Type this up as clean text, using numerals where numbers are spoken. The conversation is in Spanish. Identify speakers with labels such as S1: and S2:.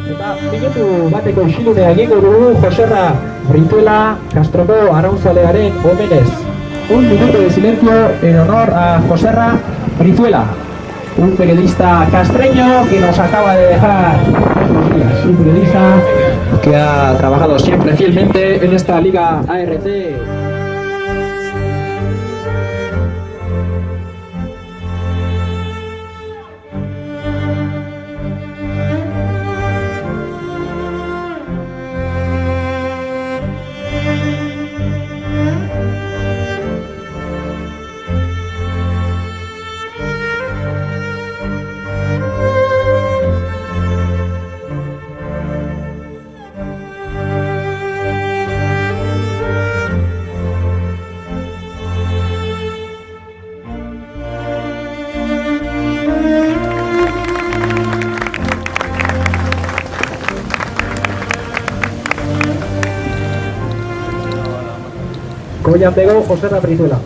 S1: Eta minutu bateko isilunea egingo dugu Joserra Brizuela Castroko arraunzalearen omenez. Un minuto de silencio en honor a Joserra Brizuela, un periodista castreño que nos acaba de dejar unos días. Un periodista que ha trabajado siempre fielmente en esta Liga ARC. Goyan pegó Joserra Brizuela.